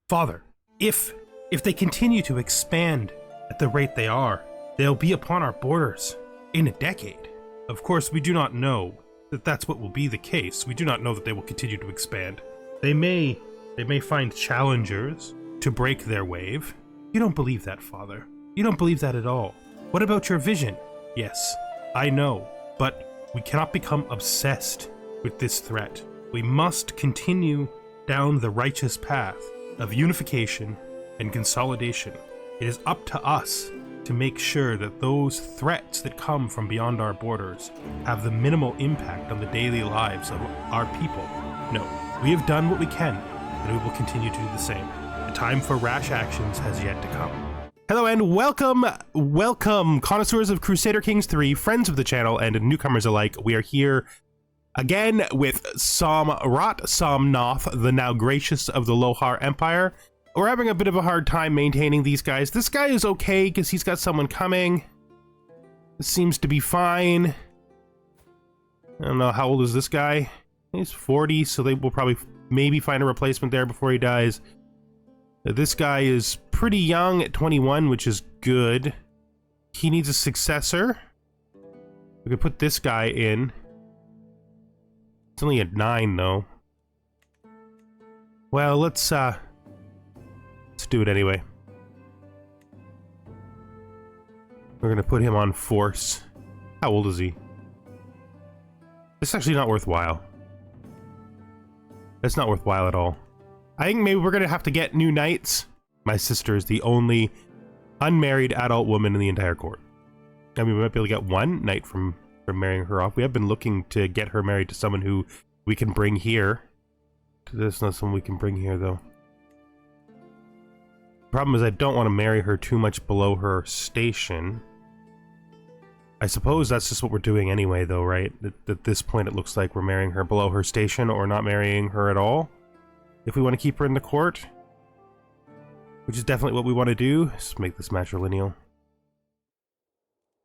Father, if they continue to expand at the rate they are, they'll be upon our borders in a decade. Of course, we do not know that that's what will be the case. We do not know that they will continue to expand. They may find challengers to break their wave. You don't believe that, Father. You don't believe that at all. What about your vision? Yes, I know, but we cannot become obsessed with this threat. We must continue down the righteous path of unification and consolidation. It is up to us to make sure that those threats that come from beyond our borders have the minimal impact on the daily lives of our people. No, we have done what we can, and we will continue to do the same. The time for rash actions has yet to come. Hello and welcome, connoisseurs of Crusader Kings 3, friends of the channel, and newcomers alike. We are here again with Samrat Somnath, the now gracious of the Lohara Empire. We're having a bit of a hard time maintaining these guys. This guy is okay because he's got someone coming. This seems to be fine. I don't know, how old is this guy? He's 40, so they will probably maybe find a replacement there before he dies. This guy is pretty young at 21, which is good. He needs a successor. We could put this guy in. It's only at 9, though. Well, let's do it anyway. We're gonna put him on force. How old is he? It's actually not worthwhile. It's not worthwhile at all. I think maybe we're gonna have to get new knights. My sister is the only unmarried adult woman in the entire court. I mean, we might be able to get one knight from marrying her off. We have been looking to get her married to someone who we can bring here. There's not someone we can bring here, though. Problem is, I don't want to marry her too much below her station. I suppose that's just what we're doing anyway, though, right? At this point, it looks like we're marrying her below her station or not marrying her at all. If we want to keep her in the court, which is definitely what we want to do. Let's make this matrilineal.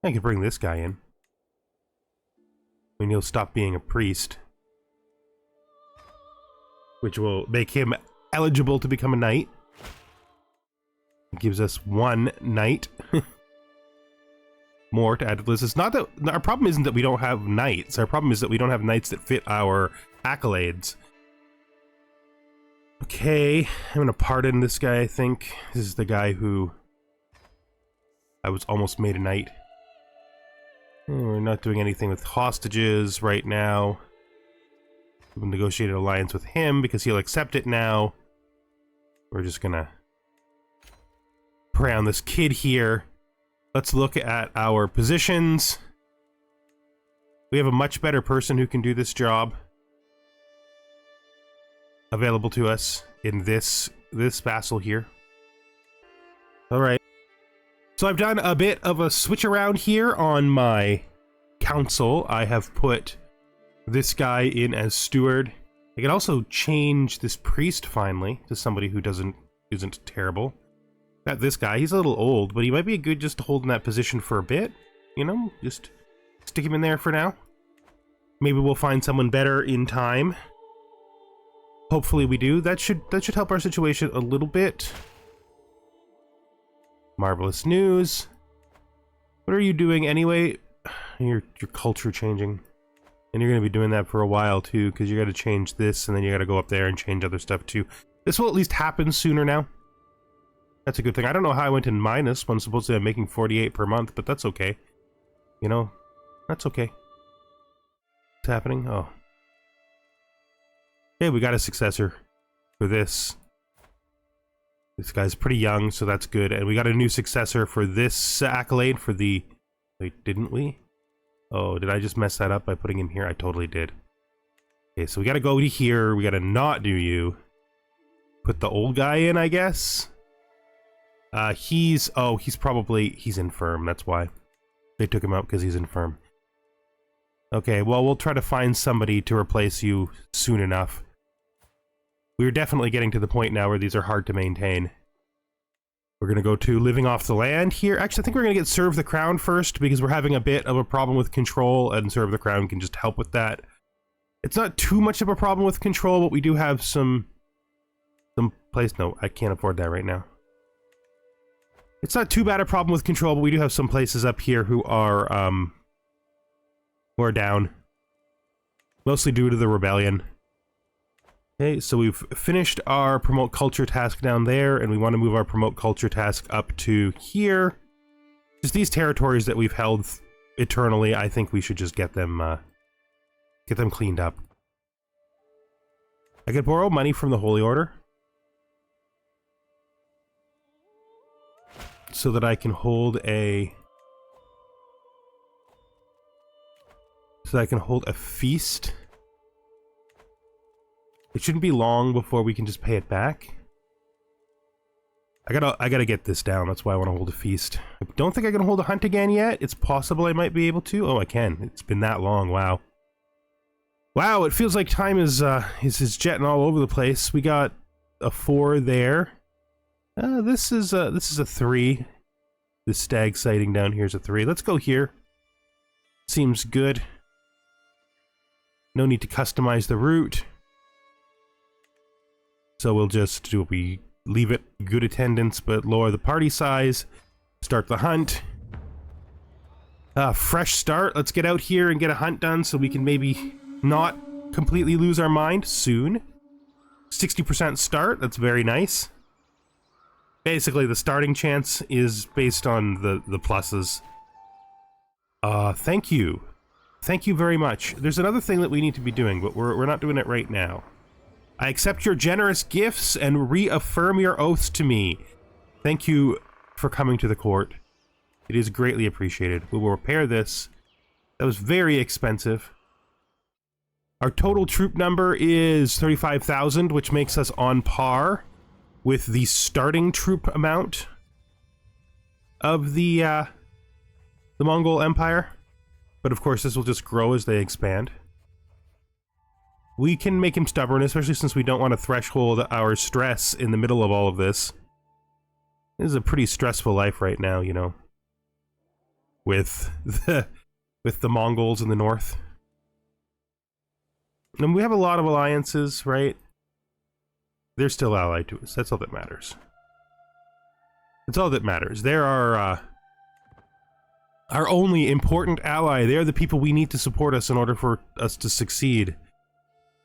I can bring this guy in. I mean, he'll stop being a priest, which will make him eligible to become a knight. It gives us one knight more to add to the list. It's not that our problem isn't that we don't have knights. Our problem is that we don't have knights that fit our accolades. Okay, I'm gonna pardon this guy, I think. This is the guy who I was almost made a knight. We're not doing anything with hostages right now. We've negotiated an alliance with him because he'll accept it now. We're just gonna prey on this kid here. Let's look at our positions. We have a much better person who can do this job available to us in this vassal here. All right. So I've done a bit of a switch around here on my council. I have put this guy in as steward. I can also change this priest finally to somebody who isn't terrible. Got this guy. He's a little old, but he might be good just to hold in that position for a bit. You know, just stick him in there for now. Maybe we'll find someone better in time. Hopefully we do. That should help our situation a little bit. Marvelous news. What are you doing anyway? Your culture changing. And you're going to be doing that for a while too, because you got to change this, and then you got to go up there and change other stuff too. This will at least happen sooner now. That's a good thing. I don't know how I went in minus when supposedly I'm making 48 per month, but that's okay. You know, that's okay. What's happening? Oh. Okay, we got a successor for this. This guy's pretty young, so that's good. And we got a new successor for this accolade for the... Wait, didn't we? Oh, did I just mess that up by putting him here? I totally did. Okay, so we gotta go to here. We gotta not do you. Put the old guy in, I guess. He's infirm, that's why. They took him out because he's infirm. Okay, well, we'll try to find somebody to replace you soon enough. We're definitely getting to the point now where these are hard to maintain. We're gonna go to living off the land here. Actually, I think we're gonna get Serve the Crown first, because we're having a bit of a problem with control, and Serve the Crown can just help with that. It's not too much of a problem with control, but we do have some place? No, I can't afford that right now. It's not too bad a problem with control, but we do have some places up here who are down. Mostly due to the rebellion. Okay, so we've finished our promote culture task down there, and we want to move our promote culture task up to here. Just these territories that we've held eternally, I think we should just get them cleaned up. I could borrow money from the Holy Order so that I can hold a feast. It shouldn't be long before we can just pay it back. I gotta get this down. That's why I want to hold a feast. I don't think I can hold a hunt again yet. It's possible I might be able to. Oh, I can. It's been that long. Wow. Wow, it feels like time is jetting all over the place. We got a 4 there. This is a 3. This stag sighting down here is a 3. Let's go here. Seems good. No need to customize the route. So we'll just we leave it good attendance, but lower the party size. Start the hunt. Fresh start. Let's get out here and get a hunt done so we can maybe not completely lose our mind soon. 60% start. That's very nice. Basically, the starting chance is based on the pluses. Thank you. Thank you very much. There's another thing that we need to be doing, but we're not doing it right now. I accept your generous gifts and reaffirm your oaths to me. Thank you for coming to the court. It is greatly appreciated. We will repair this. That was very expensive. Our total troop number is 35,000, which makes us on par with the starting troop amount of the Mongol Empire. But of course, this will just grow as they expand. We can make him stubborn, especially since we don't want to threshold our stress in the middle of all of this. This is a pretty stressful life right now, you know. With the Mongols in the north. And we have a lot of alliances, right? They're still allied to us. That's all that matters. That's all that matters. They're our only important ally. They're the people we need to support us in order for us to succeed.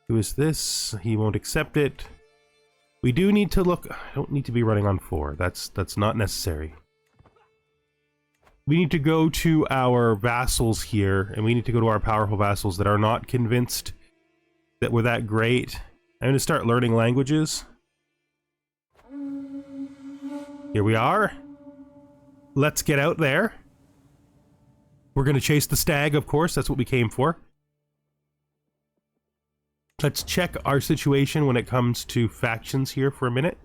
Who is this? He won't accept it. We do need to look... I don't need to be running on 4. That's not necessary. We need to go to our vassals here, and we need to go to our powerful vassals that are not convinced that we're that great. I'm going to start learning languages. Here we are. Let's get out there. We're going to chase the stag, of course. That's what we came for. Let's check our situation when it comes to factions here for a minute.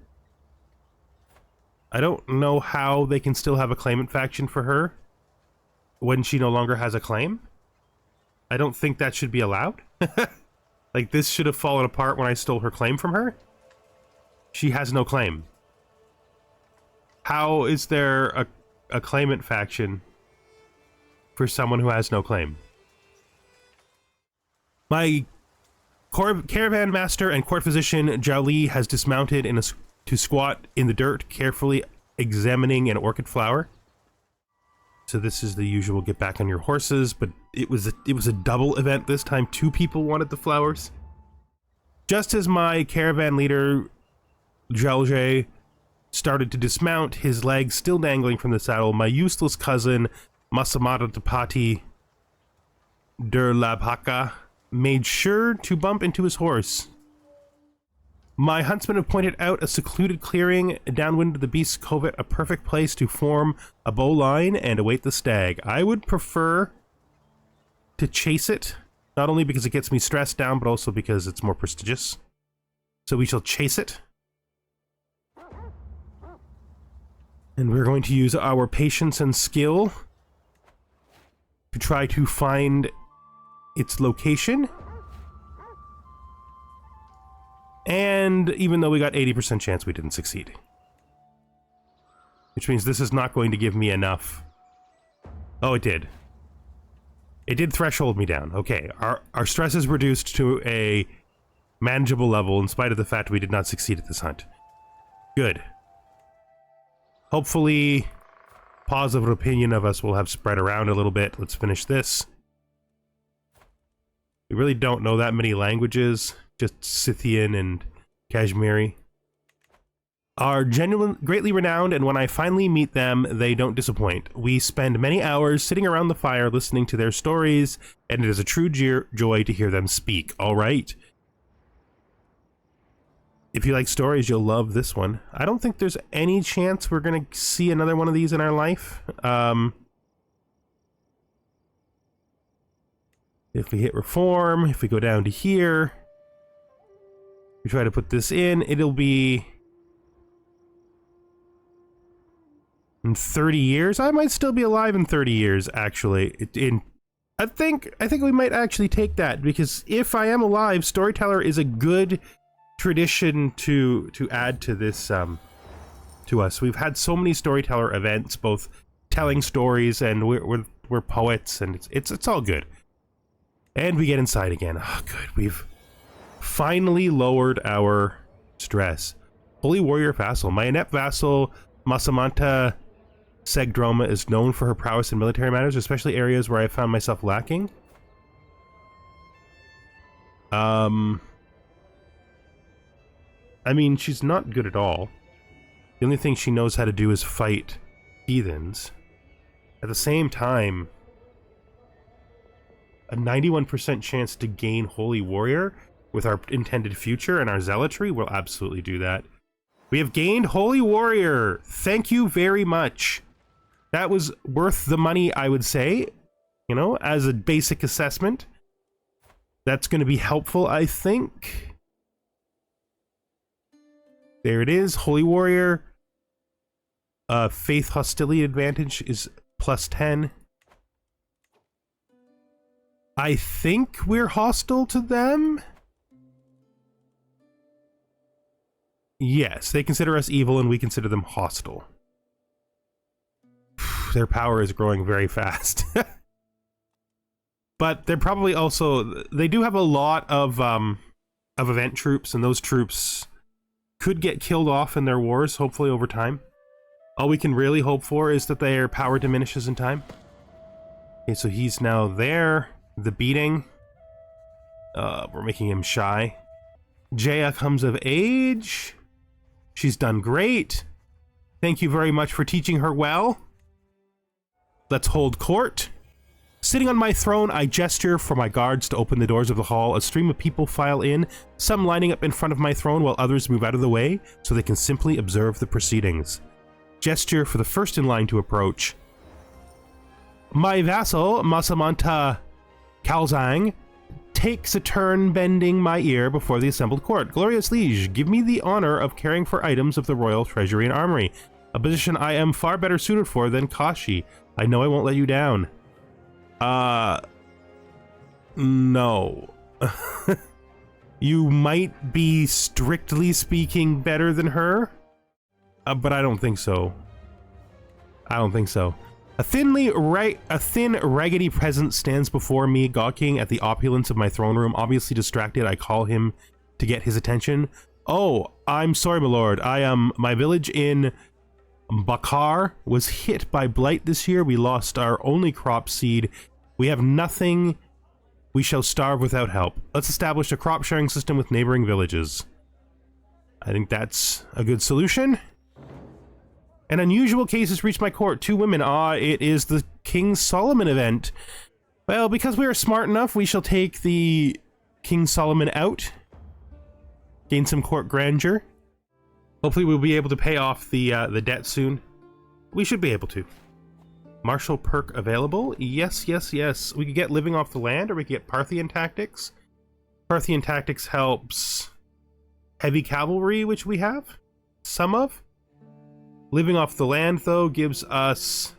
I don't know how they can still have a claimant faction for her when she no longer has a claim. I don't think that should be allowed. Like, this should have fallen apart when I stole her claim from her. She has no claim. How is there a claimant faction for someone who has no claim? My caravan master and court physician Jiao has dismounted to squat in the dirt, carefully examining an orchid flower. So this is the usual get back on your horses, but it was a double event this time. 2 people wanted the flowers. Just as my caravan leader Jiao started to dismount, his legs still dangling from the saddle, my useless cousin Masamata Tapati Durlabhaka made sure to bump into his horse. My huntsmen have pointed out a secluded clearing downwind of the beast's covert, a perfect place to form a bow line and await the stag. I would prefer to chase it, not only because it gets me stressed down, but also because it's more prestigious. So we shall chase it. And we're going to use our patience and skill to try to find its location. And even though we got 80% chance, we didn't succeed. Which means this is not going to give me enough. Oh, it did. It did threshold me down. Okay, our stress is reduced to a manageable level in spite of the fact we did not succeed at this hunt. Good. Hopefully, positive opinion of us will have spread around a little bit. Let's finish this. We really don't know that many languages, just Scythian and Kashmiri. Are greatly renowned, and when I finally meet them, they don't disappoint. We spend many hours sitting around the fire listening to their stories, and it is a true joy to hear them speak. All right. If you like stories, you'll love this one. I don't think there's any chance we're going to see another one of these in our life. If we hit reform, if we go down to here, we try to put this in, it'll be in 30 years. I might still be alive in 30 years, actually. I think we might actually take that, because if I am alive, Storyteller is a good tradition to add to this to us. We've had so many Storyteller events, both telling stories, and we're poets, and it's all good. And we get inside again. Oh, good. We've finally lowered our stress. Holy Warrior Vassal. My inept vassal, Masamanta Segdroma, is known for her prowess in military matters, especially areas where I found myself lacking. I mean, she's not good at all. The only thing she knows how to do is fight heathens. At the same time, a 91% chance to gain Holy Warrior with our intended future and our zealotry will absolutely do that. We have gained Holy Warrior. Thank you very much. That was worth the money, I would say, you know, as a basic assessment. That's going to be helpful, I think. There it is, Holy Warrior. Faith Hostility advantage is +10. I think we're hostile to them? Yes, they consider us evil and we consider them hostile. Their power is growing very fast. But they're probably also... They do have a lot of event troops, and those troops could get killed off in their wars, hopefully over time. All we can really hope for is that their power diminishes in time. Okay, so he's now there. The beating. We're making him shy. Jaya comes of age. She's done great. Thank you very much for teaching her well. Let's hold court. Sitting on my throne, I gesture for my guards to open the doors of the hall. A stream of people file in, some lining up in front of my throne while others move out of the way so they can simply observe the proceedings. Gesture for the first in line to approach. My vassal, Masamanta Kalzang, takes a turn bending my ear before the assembled court. Glorious liege, give me the honor of caring for items of the royal treasury and armory, a position I am far better suited for than Kashi. I know I won't let you down. No. You might be, strictly speaking, better than her, but I don't think so. I don't think so. A thin, raggedy presence stands before me, gawking at the opulence of my throne room. Obviously distracted, I call him to get his attention. Oh, I'm sorry, my lord. My village in Bakar was hit by blight this year. We lost our only crop seed. We have nothing. We shall starve without help. Let's establish a crop sharing system with neighboring villages. I think that's a good solution. An unusual case has reached my court. 2 women. It is the King Solomon event. Well, because we are smart enough, we shall take the King Solomon out. Gain some court grandeur. Hopefully we'll be able to pay off the debt soon. We should be able to. Martial perk available? Yes, yes, yes. We could get living off the land, or we could get Parthian tactics. Parthian tactics helps heavy cavalry, which we have some of. Living off the land, though, gives us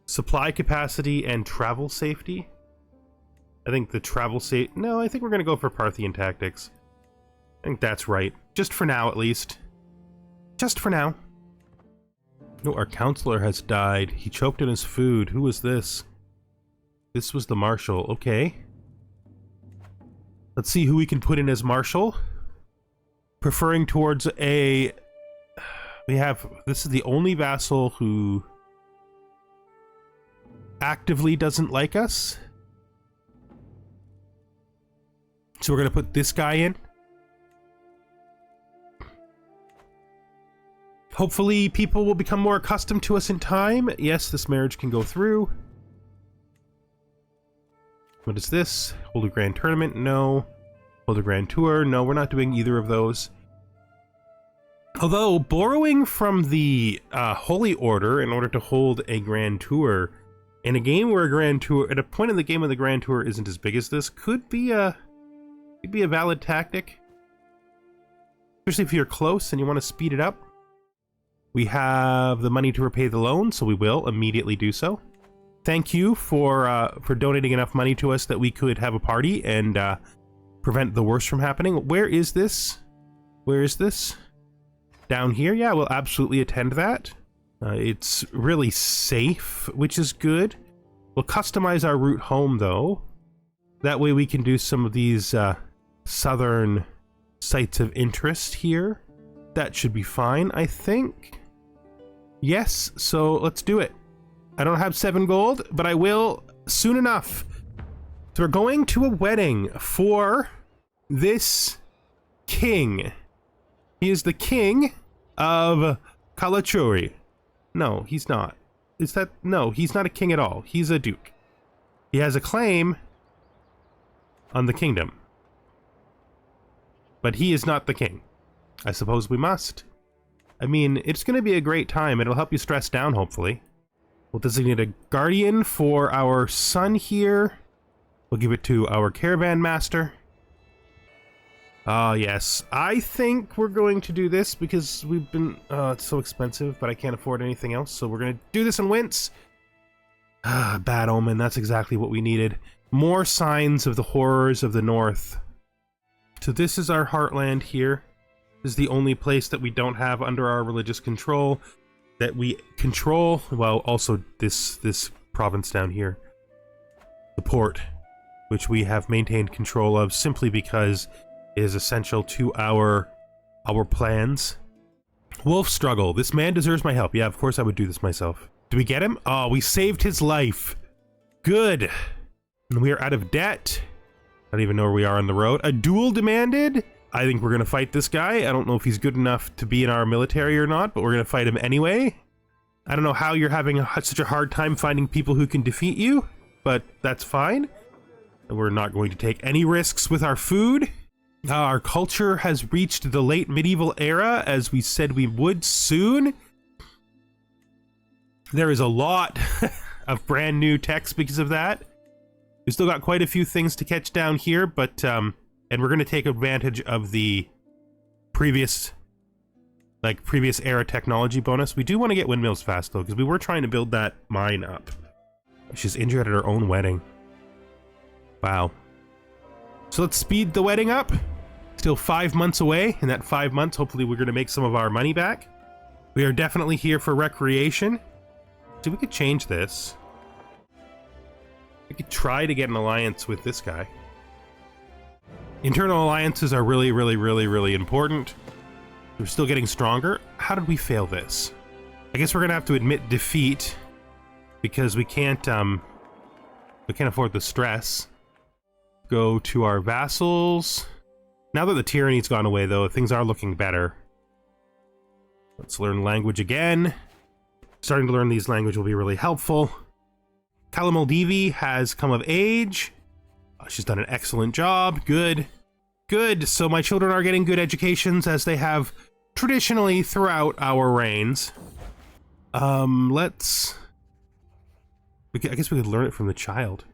supply capacity and travel safety. I think the travel no, I think we're going to go for Parthian tactics. I think that's right. Just for now, at least. Just for now. No, our counselor has died. He choked on his food. Who was this? This was the marshal. Okay. Let's see who we can put in as marshal. preferring towards a... This is the only vassal who actively doesn't like us. So we're going to put this guy in. Hopefully people will become more accustomed to us in time. Yes, this marriage can go through. What is this? Hold a grand tournament? No. Hold a grand tour? No, we're not doing either of those. Although, borrowing from the Holy Order in order to hold a grand tour, in a game where a grand tour, at a point in the game when the grand tour isn't as big as this, could be a valid tactic. Especially if you're close and you want to speed it up. We have the money to repay the loan, so we will immediately do so. Thank you for donating enough money to us that we could have a party and prevent the worst from happening. Where is this? Where is this? Down here? Yeah, we'll absolutely attend that. It's really safe, which is good. We'll customize our route home, though. That way we can do some of these southern sites of interest here. That should be fine, I think. Yes, so let's do it. I don't have 7 gold, but I will soon enough. So we're going to a wedding for this king. He is the king of Kalachuri. No, he's not. Is that... No, he's not a king at all. He's a duke. He has a claim on the kingdom. But he is not the king. I suppose we must. I mean, it's going to be a great time. It'll help you stress down, hopefully. We'll designate a guardian for our son here. We'll give it to our caravan master. Ah, yes. I think we're going to do this because we've been... it's so expensive, but I can't afford anything else, so we're going to do this and wince. Ah, bad omen. That's exactly what we needed. More signs of the horrors of the north. So this is our heartland here. This is the only place that we don't have under our religious control. That we control, well, also this province down here. The port, which we have maintained control of simply because it is essential to our plans. Wolf struggle. This man deserves my help. Yeah, of course I would do this myself. Do we get him? Oh, we saved his life. Good. And we are out of debt. I don't even know where we are on the road. A duel demanded? I think we're going to fight this guy. I don't know if he's good enough to be in our military or not, but we're going to fight him anyway. I don't know how you're having such a hard time finding people who can defeat you, but that's fine. And we're not going to take any risks with our food. Our culture has reached the late medieval era, as we said we would soon. There is a lot of brand new text because of that. We've still got quite a few things to catch down here, but and we're going to take advantage of the previous era technology bonus. We do want to get windmills fast, though, because we were trying to build that mine up. She's injured at her own wedding. Wow. So let's speed the wedding up. Still 5 months away. In that 5 months, hopefully we're going to make some of our money back. We are definitely here for recreation. So we could change this. We could try to get an alliance with this guy. Internal alliances are really, really, really, really important. We're still getting stronger. How did we fail this? I guess we're gonna have to admit defeat because we can't afford the stress. Go to our vassals. Now that the tyranny's gone away, though, things are looking better. Let's learn language again. Starting to learn these languages will be really helpful. Kalamaldivi has come of age. She's done an excellent job. Good. Good. So my children are getting good educations as they have traditionally throughout our reigns. I guess we could learn it from the child.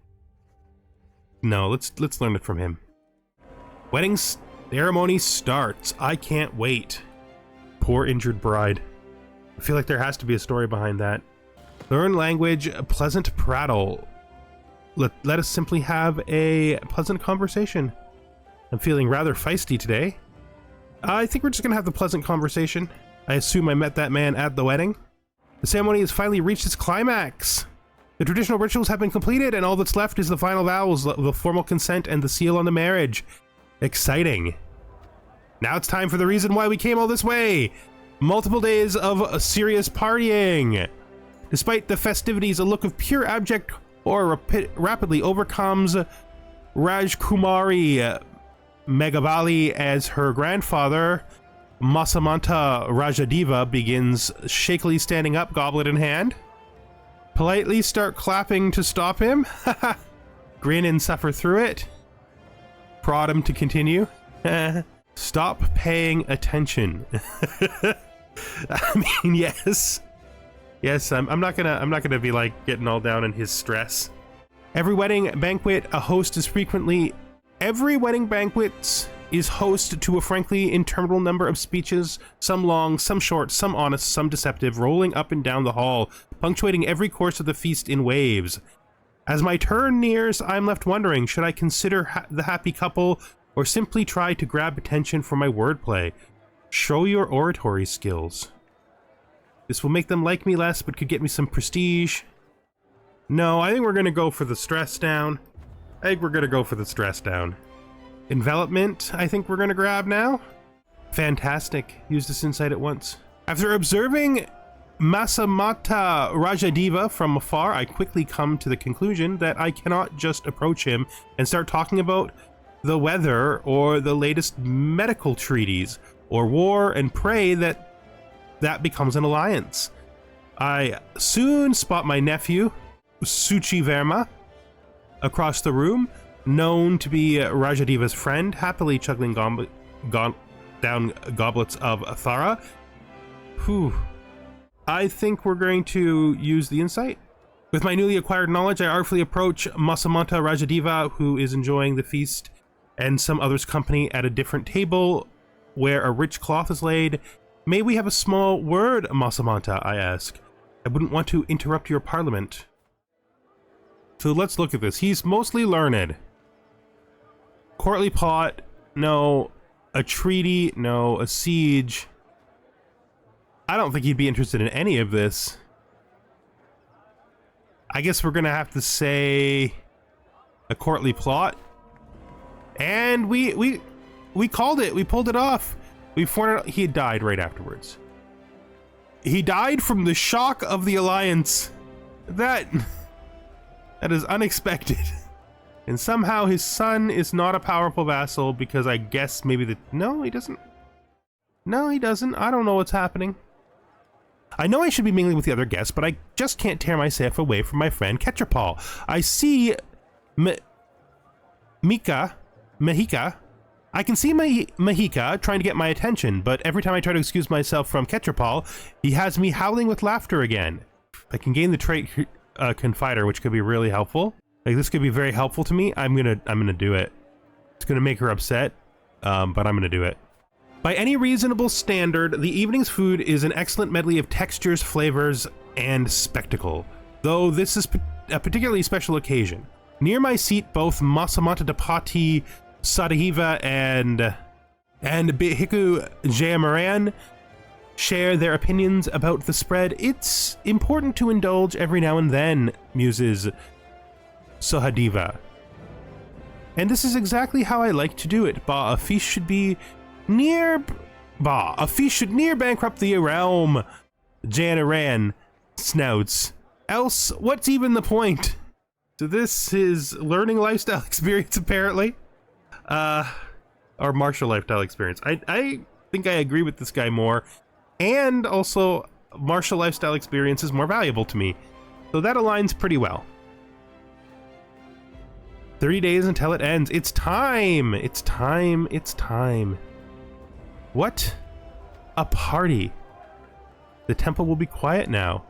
No, let's learn it from him. Wedding ceremony starts. I can't wait. Poor injured bride. I feel like there has to be a story behind that. Learn language, pleasant prattle. Let us simply have a pleasant conversation. I'm feeling rather feisty today. I think we're just gonna have the pleasant conversation. I assume I met that man at the wedding. The ceremony has finally reached its climax. The traditional rituals have been completed, and all that's left is the final vows, the formal consent, and the seal on the marriage. Exciting. Now it's time for the reason why we came all this way. Multiple days of serious partying. Despite the festivities, a look of pure abject horror rapidly overcomes Rajkumari Meghabali as her grandfather, Masamanta Rajadeva, begins shakily standing up, goblet in hand. Politely start clapping to stop him. Grin and suffer through it. Prod him to continue. Stop paying attention. I mean, yes. Yes, I'm not gonna be like getting all down in his stress. Every wedding banquet is host to a frankly interminable number of speeches, some long, some short, some honest, some deceptive, rolling up and down the hall, punctuating every course of the feast in waves. As my turn nears, I'm left wondering, should I consider the happy couple or simply try to grab attention for my wordplay? Show your oratory skills. This will make them like me less, but could get me some prestige. No, I think we're gonna go for the stress down. Envelopment, I think we're gonna grab now. Fantastic. Use this insight at once. After observing Masamata Rajadeva from afar, I quickly come to the conclusion that I cannot just approach him and start talking about the weather or the latest medical treaties or war and pray that becomes an alliance. I soon spot my nephew, Suchi Verma, across the room, known to be Rajadeva's friend, happily chugging down goblets of Thara. Whew. I think we're going to use the insight. With my newly acquired knowledge, I artfully approach Masamanta Rajadeva, who is enjoying the feast and some others' company at a different table where a rich cloth is laid. May we have a small word, Masamanta, I ask. I wouldn't want to interrupt your parliament. So let's look at this. He's mostly learned. Courtly plot, no. A treaty, no. A siege. I don't think he'd be interested in any of this. I guess we're gonna have to say a courtly plot. And we called it. We pulled it off. We found out he had died right afterwards. He died from the shock of the alliance. That is unexpected. And somehow his son is not a powerful vassal because I guess maybe no, he doesn't. No, he doesn't. I don't know what's happening. I know I should be mingling with the other guests, but I just can't tear myself away from my friend Ketchapal. I see Mahika. I can see Mahika trying to get my attention, but every time I try to excuse myself from Ketchapal, he has me howling with laughter again. I can gain the trait Confider, which could be really helpful. Like, this could be very helpful to me. I'm gonna do it. It's gonna make her upset, but I'm gonna do it. By any reasonable standard, the evening's food is an excellent medley of textures, flavors, and spectacle. Though this is a particularly special occasion. Near my seat, both Masamata Dapati Sadahiva and Bihiku Jayamaran share their opinions about the spread. It's important to indulge every now and then, muses Sohadeva. And this is exactly how I like to do it. A feast should near bankrupt the realm, Janaran snouts. Else, what's even the point? So this is learning lifestyle experience, apparently. Or martial lifestyle experience. I think I agree with this guy more. And also, martial lifestyle experience is more valuable to me. So that aligns pretty well. 30 days until it ends. It's time! It's time. It's time. What? A party. The temple will be quiet now.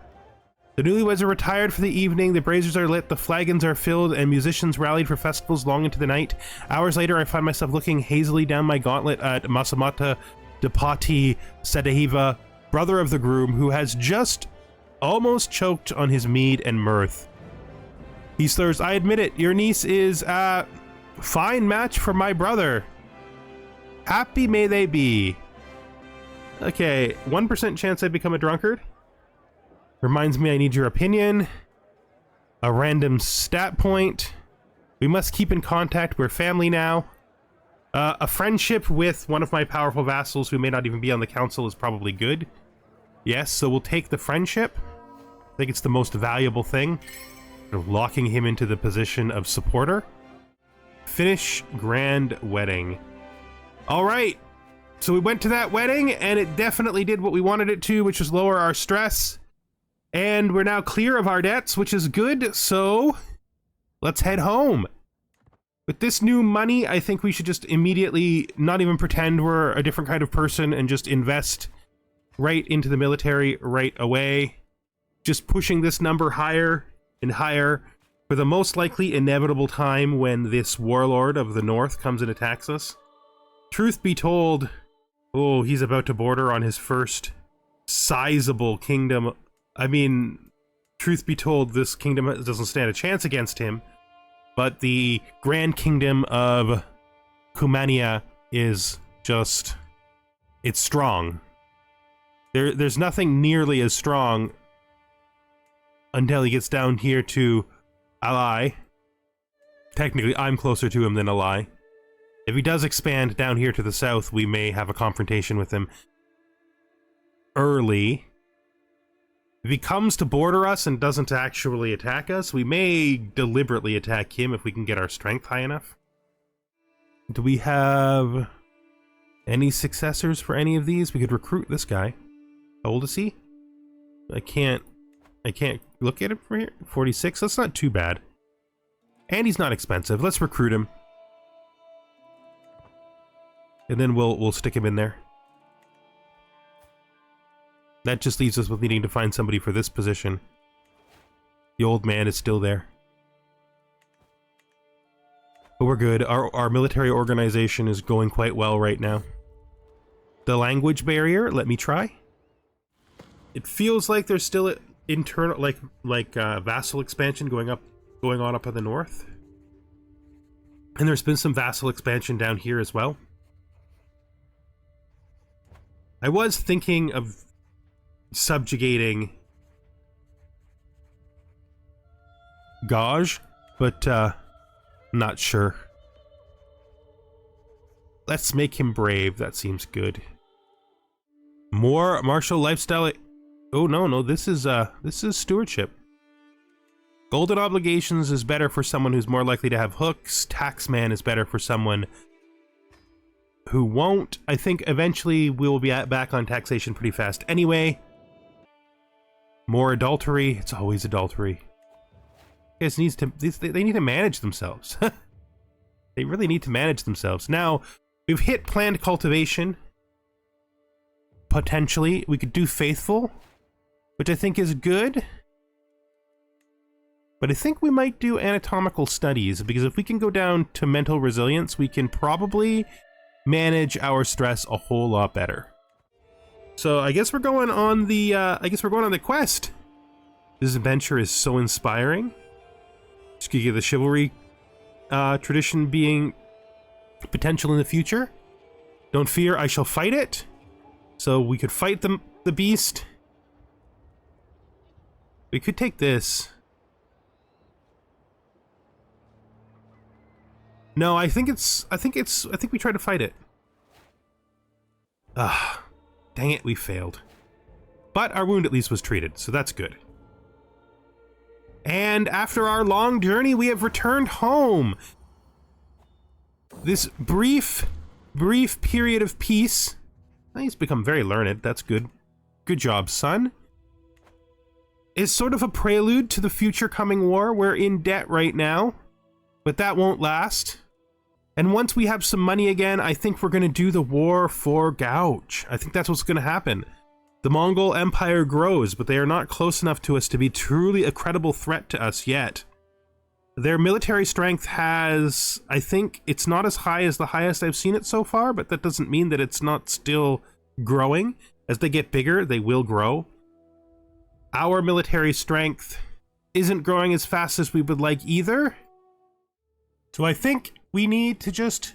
The newlyweds are retired for the evening, the braziers are lit, the flagons are filled, and musicians rallied for festivals long into the night. Hours later, I find myself looking hazily down my gauntlet at Masamata Dapati Sadahiva, brother of the groom, who has just almost choked on his mead and mirth. He slurs, I admit it, your niece is a fine match for my brother. Happy may they be. Okay, 1% chance I become a drunkard. Reminds me I need your opinion. A random stat point. We must keep in contact. We're family now. A friendship with one of my powerful vassals who may not even be on the council is probably good. Yes, so we'll take the friendship. I think it's the most valuable thing. Locking him into the position of supporter. Finish grand wedding. All right. So we went to that wedding, and it definitely did what we wanted it to, which was lower our stress. And we're now clear of our debts, which is good. So let's head home. With this new money, I think we should just immediately not even pretend we're a different kind of person and just invest right into the military right away. Just pushing this number higher and higher for the most likely inevitable time when this warlord of the north comes and attacks us. Truth be told, oh, he's about to border on his first sizable kingdom. I mean, truth be told, this kingdom doesn't stand a chance against him. But the Grand Kingdom of Kumania is just... it's strong. There's nothing nearly as strong until he gets down here to Alai. Technically, I'm closer to him than Alai. If he does expand down here to the south, we may have a confrontation with him early. If he comes to border us and doesn't actually attack us, we may deliberately attack him if we can get our strength high enough. Do we have any successors for any of these? We could recruit this guy. How old is he? I can't look at it from here. 46? That's not too bad. And he's not expensive. Let's recruit him. And then we'll stick him in there. That just leaves us with needing to find somebody for this position. The old man is still there. But we're good. Our military organization is going quite well right now. The language barrier, let me try. It feels like there's still an internal, vassal expansion going on up in the north. And there's been some vassal expansion down here as well. I was thinking of subjugating Gauge, but not sure. Let's make him brave. That seems good. More martial lifestyle. Oh no, this is stewardship. Golden obligations is better for someone who's more likely to have hooks. Taxman is better for someone who won't. I think eventually we'll be back on taxation pretty fast anyway. More adultery. It's always adultery. They need to manage themselves. They really need to manage themselves. Now, we've hit planned cultivation. Potentially. We could do faithful, which I think is good. But I think we might do anatomical studies, because if we can go down to mental resilience, we can probably manage our stress a whole lot better. So I guess we're going on the quest. This adventure is so inspiring. Just gonna give the chivalry tradition being potential in the future. Don't fear, I shall fight it. So we could fight the beast. We could take this. No, I think we tried to fight it. Ah, dang it, we failed. But our wound at least was treated, so that's good. And after our long journey, we have returned home. This brief period of peace. He's become very learned, that's good. Good job, son. Is sort of a prelude to the future coming war. We're in debt right now, but that won't last. And once we have some money again, I think we're going to do the war for Gouge. I think that's what's going to happen. The Mongol Empire grows, but they are not close enough to us to be truly a credible threat to us yet. Their military strength has, I think, it's not as high as the highest I've seen it so far, but that doesn't mean that it's not still growing. As they get bigger, they will grow. Our military strength isn't growing as fast as we would like either. So I think we need to just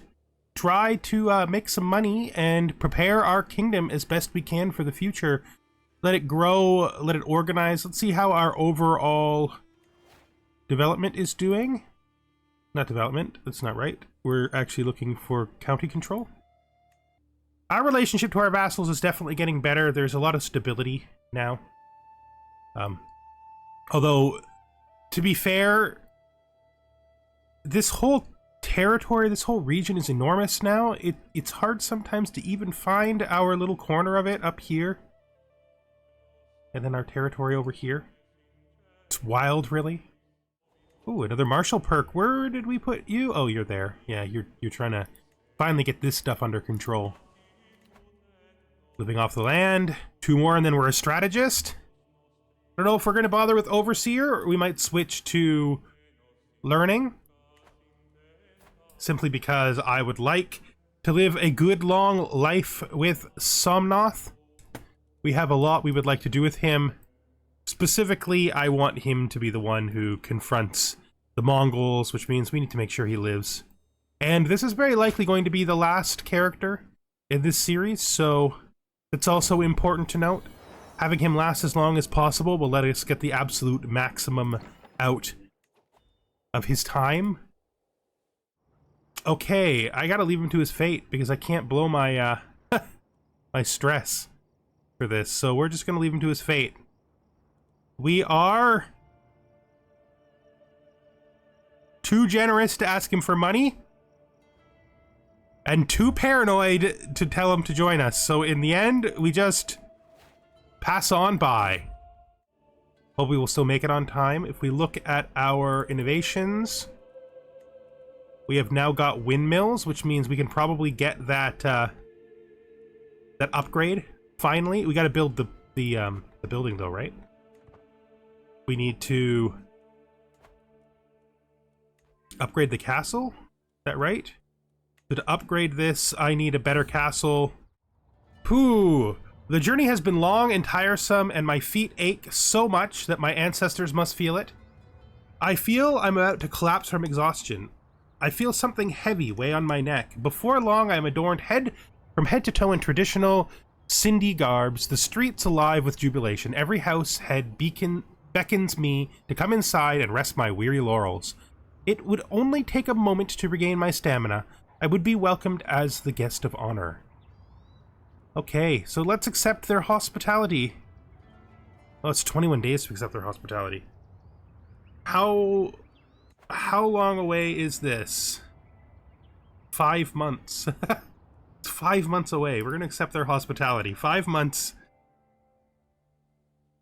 try to make some money and prepare our kingdom as best we can for the future. Let it grow, let it organize. Let's see how our overall development is doing. Not development, that's not right. we're actually looking for county control. Our relationship to our vassals is definitely getting better. There's a lot of stability now. Although, to be fair, this whole territory, this whole region is enormous now. It's hard sometimes to even find our little corner of it up here. And then our territory over here. It's wild, really. Ooh, another martial perk. Where did we put you? Oh, you're there. Yeah, you're trying to finally get this stuff under control. Living off the land. 2 more and then we're a strategist. I don't know if we're going to bother with Overseer, or we might switch to Learning. Simply because I would like to live a good long life with Somnath. We have a lot we would like to do with him. Specifically, I want him to be the one who confronts the Mongols, which means we need to make sure he lives. And this is very likely going to be the last character in this series, so it's also important to note. Having him last as long as possible will let us get the absolute maximum out of his time. Okay, I gotta leave him to his fate because I can't blow my my stress for this, so we're just gonna leave him to his fate. We are too generous to ask him for money and too paranoid to tell him to join us, so in the end, we just pass on by. Hope we will still make it on time. If we look at our innovations, we have now got windmills, which means we can probably get that that upgrade. Finally, we got to build the building though, right? We need to upgrade the castle. Is that right? So to upgrade this, I need a better castle. Pooh! The journey has been long and tiresome, and my feet ache so much that my ancestors must feel it. I feel I'm about to collapse from exhaustion. I feel something heavy weigh on my neck. Before long, I am adorned from head to toe in traditional Sindhi garbs, the streets alive with jubilation. Every house head beckons me to come inside and rest my weary laurels. It would only take a moment to regain my stamina. I would be welcomed as the guest of honor. Okay, so let's accept their hospitality. Oh, it's 21 days to accept their hospitality. How long away is this? 5 months. It's 5 months away. We're gonna accept their hospitality. 5 months.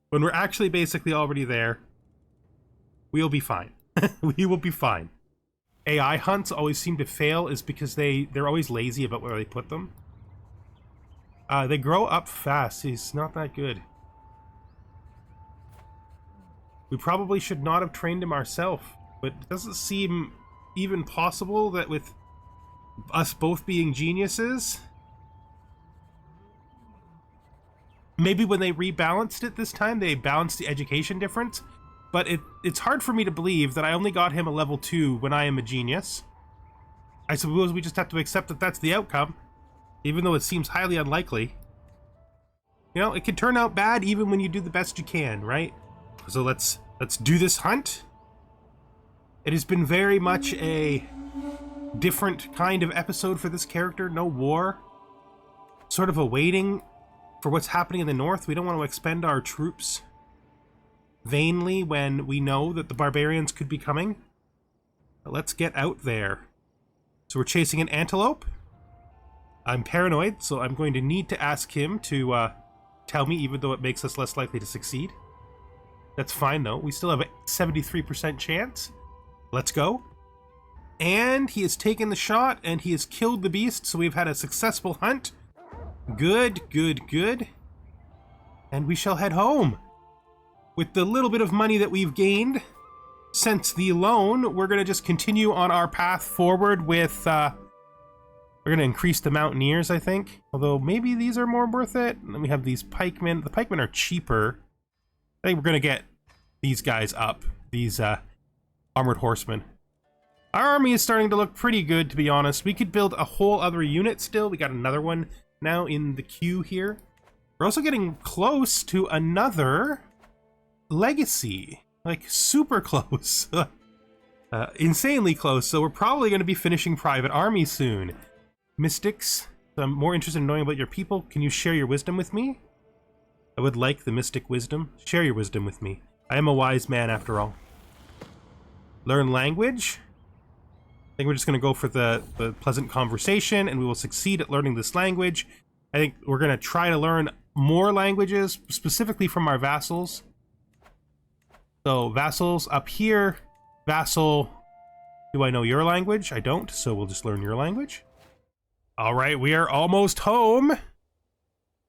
When we're actually basically already there, we'll be fine. We will be fine. AI hunts always seem to fail is because they're always lazy about where they put them. They grow up fast. He's not that good. We probably should not have trained him ourselves, but it doesn't seem even possible that with us both being geniuses. Maybe when they rebalanced it this time, they balanced the education difference, but it's hard for me to believe that I only got him a level 2 when I am a genius. I suppose we just have to accept that that's the outcome. Even though it seems highly unlikely. You know, it can turn out bad even when you do the best you can, right? So let's do this hunt. It has been very much a different kind of episode for this character. No war. Sort of a waiting for what's happening in the north. We don't want to expend our troops vainly when we know that the barbarians could be coming. But let's get out there. So we're chasing an antelope. I'm paranoid, so I'm going to need to ask him to tell me, even though it makes us less likely to succeed. That's fine, though. We still have a 73% chance. Let's go. And he has taken the shot, and he has killed the beast, so we've had a successful hunt. Good, good, good. And we shall head home. With the little bit of money that we've gained since the loan, we're going to just continue on our path forward with... we're going to increase the Mountaineers, I think. Although, maybe these are more worth it. And then we have these Pikemen. The Pikemen are cheaper. I think we're going to get these guys up. These Armored Horsemen. Our army is starting to look pretty good, to be honest. We could build a whole other unit still. We got another one now in the queue here. We're also getting close to another legacy. Like, super close. insanely close, so we're probably going to be finishing Private Army soon. Mystics, I'm more interested in knowing about your people. Can you share your wisdom with me? I would like the mystic wisdom. Share your wisdom with me. I am a wise man after all. Learn language. I think we're just going to go for the pleasant conversation, and we will succeed at learning this language. I think we're going to try to learn more languages, specifically from our vassals. So vassals up here. Vassal, do I know your language? I don't, so we'll just learn your language. All right, we are almost home.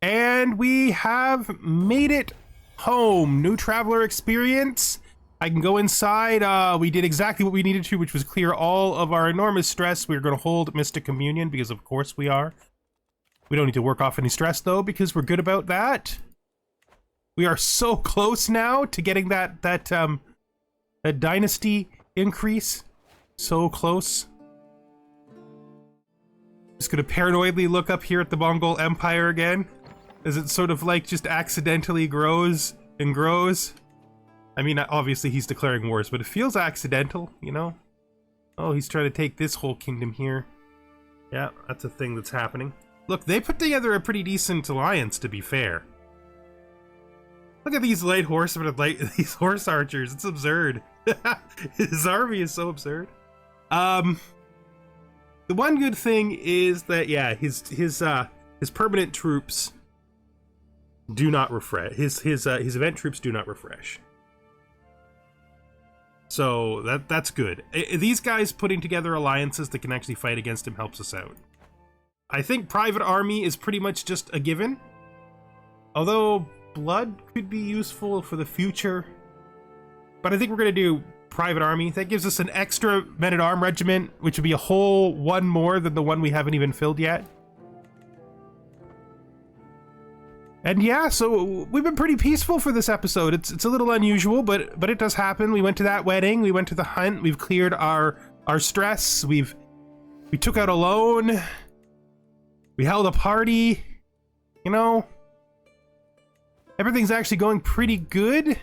And we have made it home. New traveler experience. I can go inside. We did exactly what we needed to, which was clear all of our enormous stress. We're going to hold Mystic Communion, because of course we are. We don't need to work off any stress, though, because we're good about that. We are so close now to getting that dynasty increase. So close. Just going to paranoidly look up here at the Mongol Empire again, as it sort of like just accidentally grows and grows. I mean, obviously he's declaring wars, but it feels accidental, you know? Oh, he's trying to take this whole kingdom here. Yeah, that's a thing that's happening. Look, they put together a pretty decent alliance, to be fair. Look at these light horsemen, these horse archers. It's absurd. His army is so absurd. The one good thing is that, yeah, his permanent troops do not refresh. His event troops do not refresh. So that's good. These guys putting together alliances that can actually fight against him helps us out. I think Private Army is pretty much just a given. Although blood could be useful for the future. But I think we're going to do Private Army. That gives us an extra men-at-arm regiment, which would be a whole one more than the one we haven't even filled yet. And yeah, so we've been pretty peaceful for this episode. It's a little unusual, but it does happen. We went to that wedding, we went to the hunt, we've cleared our stress, we took out a loan, we held a party, you know. Everything's actually going pretty good.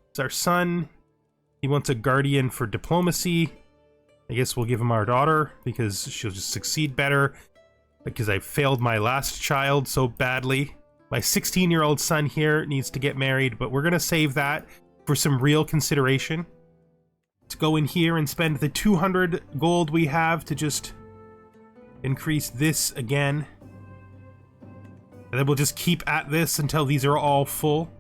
It's our son. He wants a guardian for diplomacy. I guess we'll give him our daughter because she'll just succeed better. Because I failed my last child so badly. My 16-year-old son here needs to get married, but we're going to save that for some real consideration. Let's go in here and spend the 200 gold we have to just increase this again. And then we'll just keep at this until these are all full.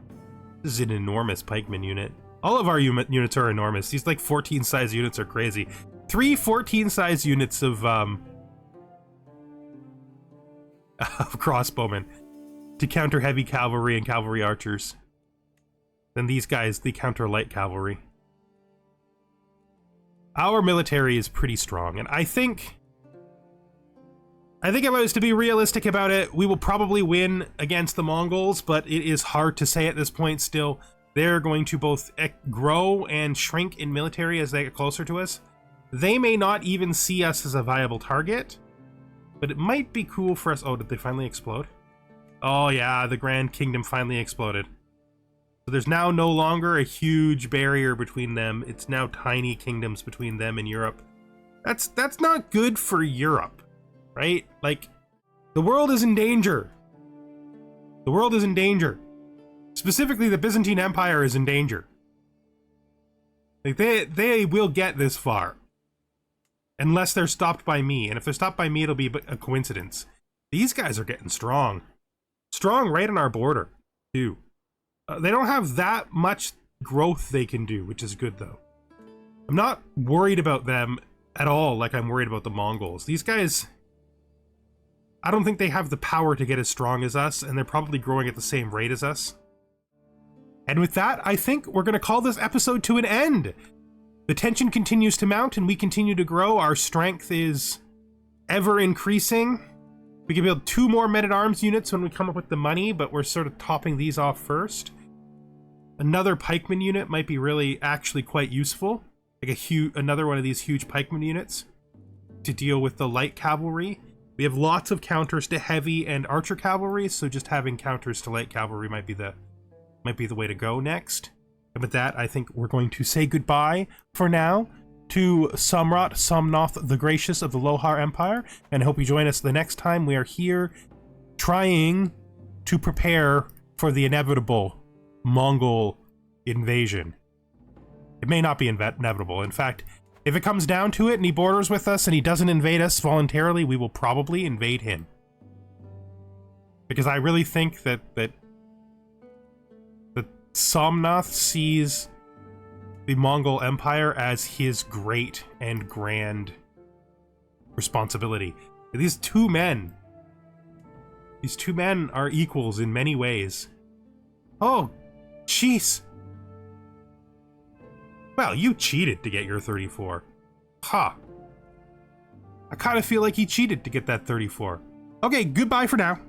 This is an enormous pikeman unit. All of our units are enormous. These like 14 size units are crazy. 3 14 size units of crossbowmen to counter heavy cavalry and cavalry archers. Then these guys, they counter light cavalry. Our military is pretty strong, and I think if I was to be realistic about it, we will probably win against the Mongols, but it is hard to say at this point still. They're going to both grow and shrink in military as they get closer to us. They may not even see us as a viable target, but it might be cool for us. Oh, did they finally explode? Oh yeah, the Grand Kingdom finally exploded. So there's now no longer a huge barrier between them. It's now tiny kingdoms between them and Europe. That's not good for Europe, right? Like, the world is in danger. The world is in danger. Specifically, the Byzantine Empire is in danger. Like, they will get this far. Unless they're stopped by me. And if they're stopped by me, it'll be a coincidence. These guys are getting strong. Strong right on our border, too. They don't have that much growth they can do, which is good, though. I'm not worried about them at all like I'm worried about the Mongols. These guys, I don't think they have the power to get as strong as us, and they're probably growing at the same rate as us. And with that, I think we're going to call this episode to an end. The tension continues to mount, and we continue to grow. Our strength is ever increasing. We can build 2 more men-at-arms units when we come up with the money, but we're sort of topping these off first. Another pikeman unit might be really actually quite useful. Like another one of these huge pikeman units to deal with the light cavalry. We have lots of counters to heavy and archer cavalry, so just having counters to light cavalry might be the way to go next. And with that, I think we're going to say goodbye for now. to Samrat Somnath the Gracious of the Lohara Empire, and I hope you join us the next time we are here trying to prepare for the inevitable Mongol invasion. It may not be inevitable. In fact, if it comes down to it and he borders with us and he doesn't invade us voluntarily, we will probably invade him. Because I really think that Somnath sees the Mongol Empire as his great and grand responsibility. These two men are equals in many ways. Oh, jeez. Well, you cheated to get your 34. Huh. I kind of feel like he cheated to get that 34. Okay, goodbye for now.